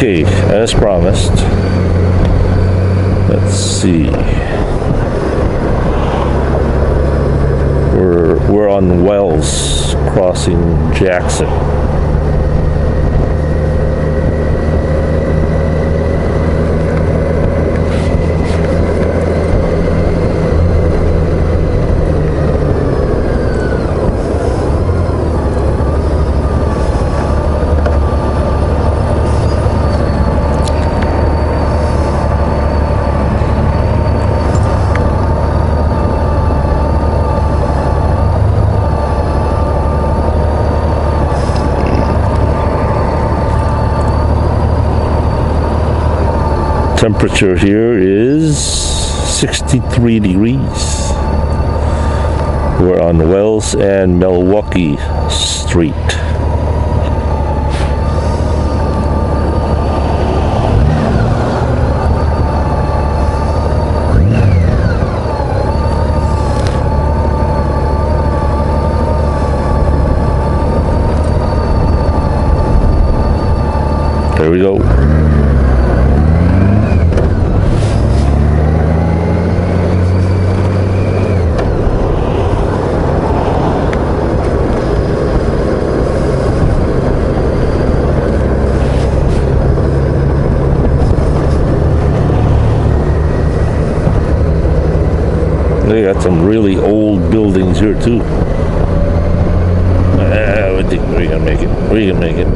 Okay, as promised. Let's see. We're on Wells crossing Jackson. Temperature here is 63 degrees. We're on Wells and Milwaukee Street. There we go. They got some really old buildings here too. I think we're gonna make it. We're gonna make it.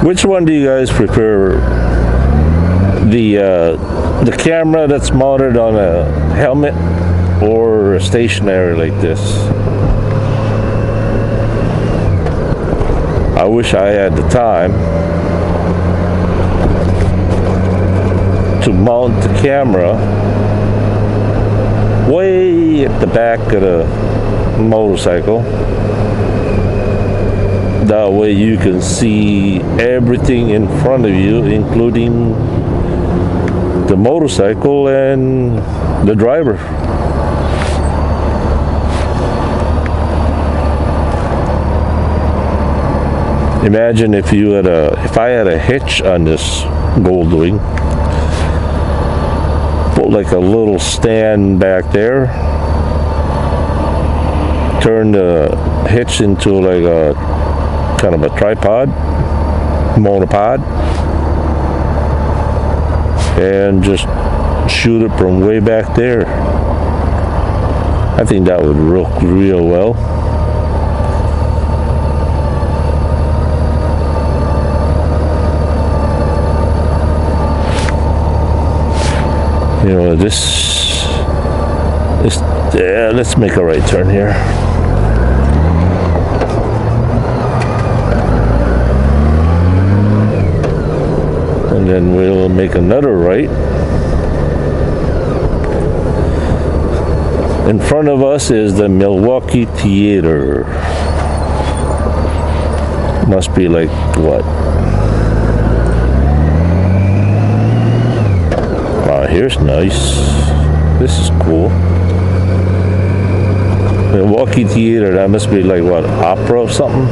Which one do you guys prefer? The camera that's mounted on a helmet or stationary like this? I wish I had the time to mount the camera way at the back of the motorcycle. That way you can see everything in front of you, including the motorcycle and the driver. Imagine if I had a hitch on this Goldwing, put like a little stand back there, turn the hitch into like a kind of a tripod, monopod, and just shoot it from way back there. I think that would work real well. You know, yeah, let's make a right turn here. And then we'll make another right. In front of us is the Milwaukee Theater. Must be like what? Wow, here's nice. This is cool. Milwaukee Theater, that must be like what, opera or something?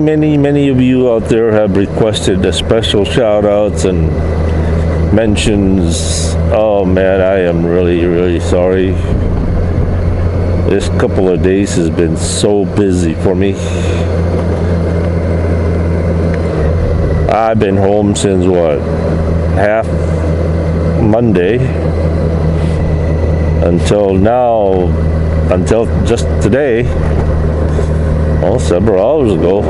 many of you out there have requested a special shout outs and mentions. Oh man, I am really sorry. This couple of days has been so busy for me. I've been home since what? Half Monday until now, until just today. Well, several hours ago.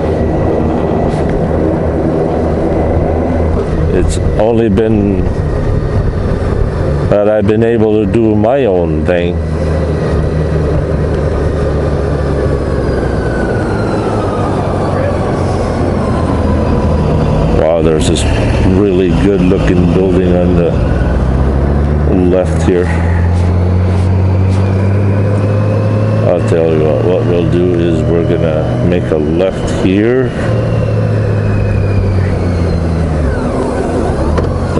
It's only been that I've been able to do my own thing. Wow, there's this really good looking building on the left here. I'll tell you what we'll do is we're gonna make a left here.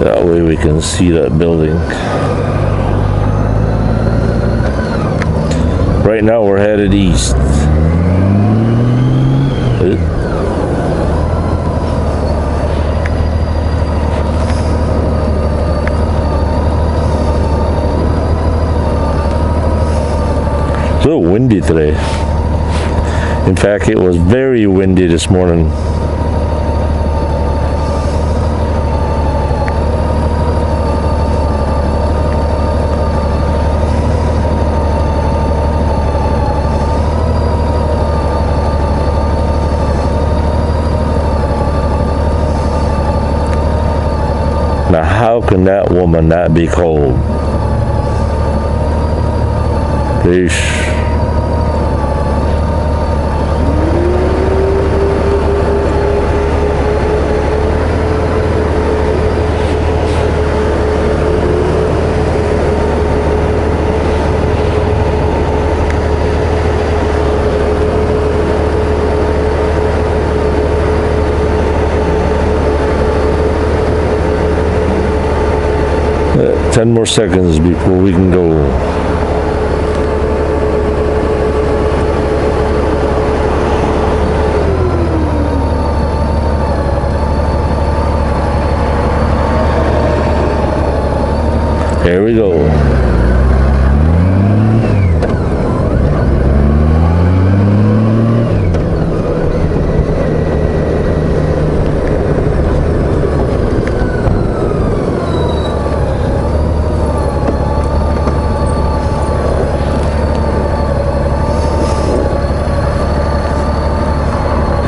That way we can see that building. Right now we're headed east. It's a little windy today. In fact, it was very windy this morning. Now, how can that woman not be cold? Peace. 10 more seconds before we can go. Here we go.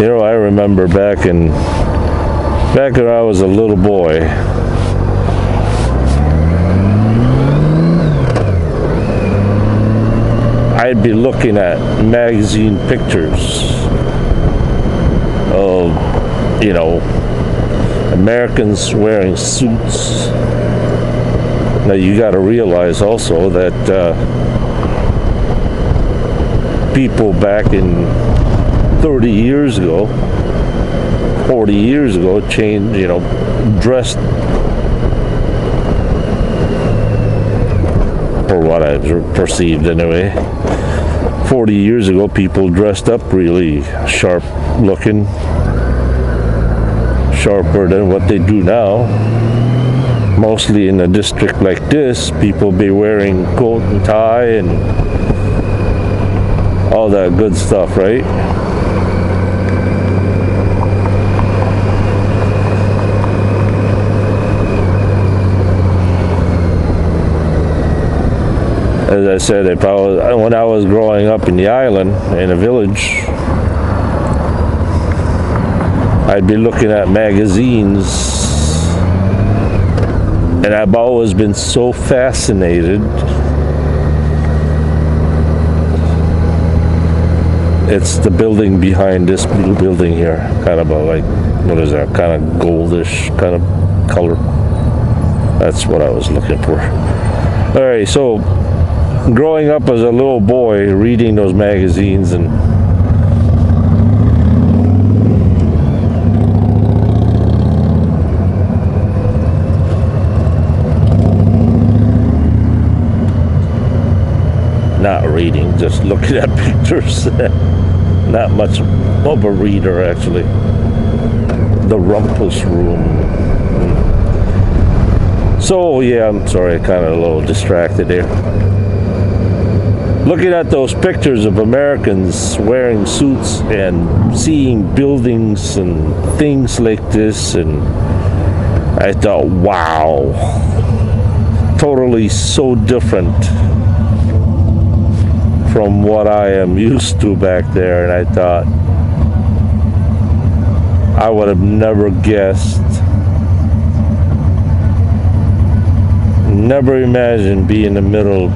You know, I remember back when I was a little boy, I'd be looking at magazine pictures of, you know, Americans wearing suits. Now you got to realize also that people back in 30 years ago, 40 years ago, changed, you know, dressed, or what I perceived anyway. 40 years ago, people dressed up really sharp looking, sharper than what they do now. Mostly in a district like this, people be wearing coat and tie and all that good stuff, right? As I said, when I was growing up in the island, in a village, I'd be looking at magazines, and I've always been so fascinated. It's the building behind this blue building here, kind of a, like, what is that, kind of goldish kind of color. That's what I was looking for. All right, so growing up as a little boy, reading those magazines and not reading, just looking at pictures. not much of a reader, actually. The Rumpus Room. So, yeah, I'm sorry, kind of a little distracted here. Looking at those pictures of Americans wearing suits and seeing buildings and things like this, and I thought, wow, totally so different from what I am used to back there. And I thought, I would have never guessed, never imagined being in the middle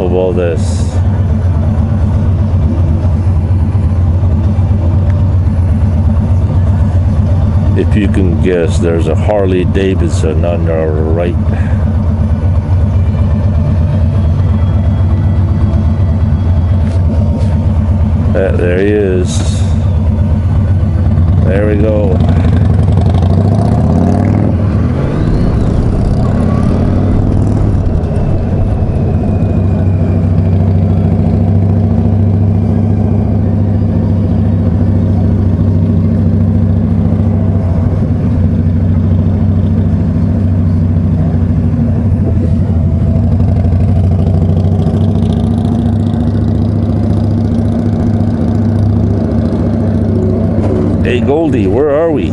of all this. If you can guess, there's a Harley-Davidson on the right. There he is. There we go. Hey Goldie, where are we?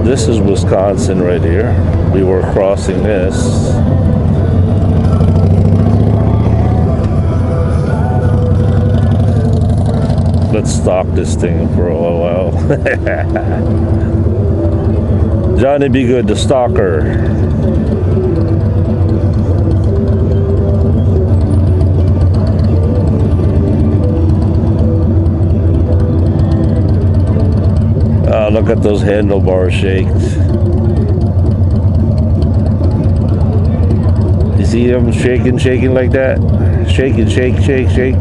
This is Wisconsin right here. We were crossing this. Let's stalk this thing for a while. Johnny Be Good, the stalker. Look at those handlebars shakes. You see them shaking like that? Shaking, shake, shake, shake.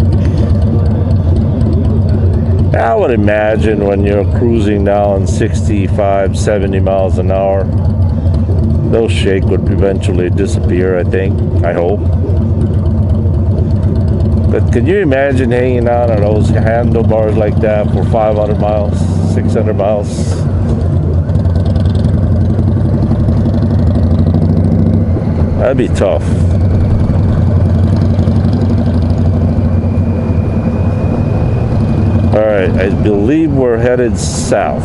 I would imagine when you're cruising down 65, 70 miles an hour, those shake would eventually disappear, I think. I hope. But can you imagine hanging out on those handlebars like that for 500 miles, 600 miles? That'd be tough. All right, I believe we're headed south.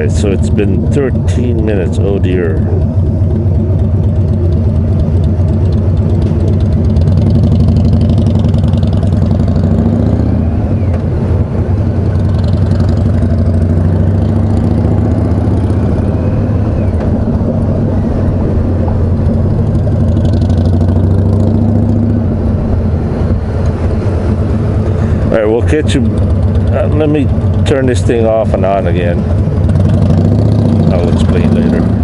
So it's been 13 minutes, oh dear. All right, we'll catch you. Let me turn this thing off and on again. I'll explain later.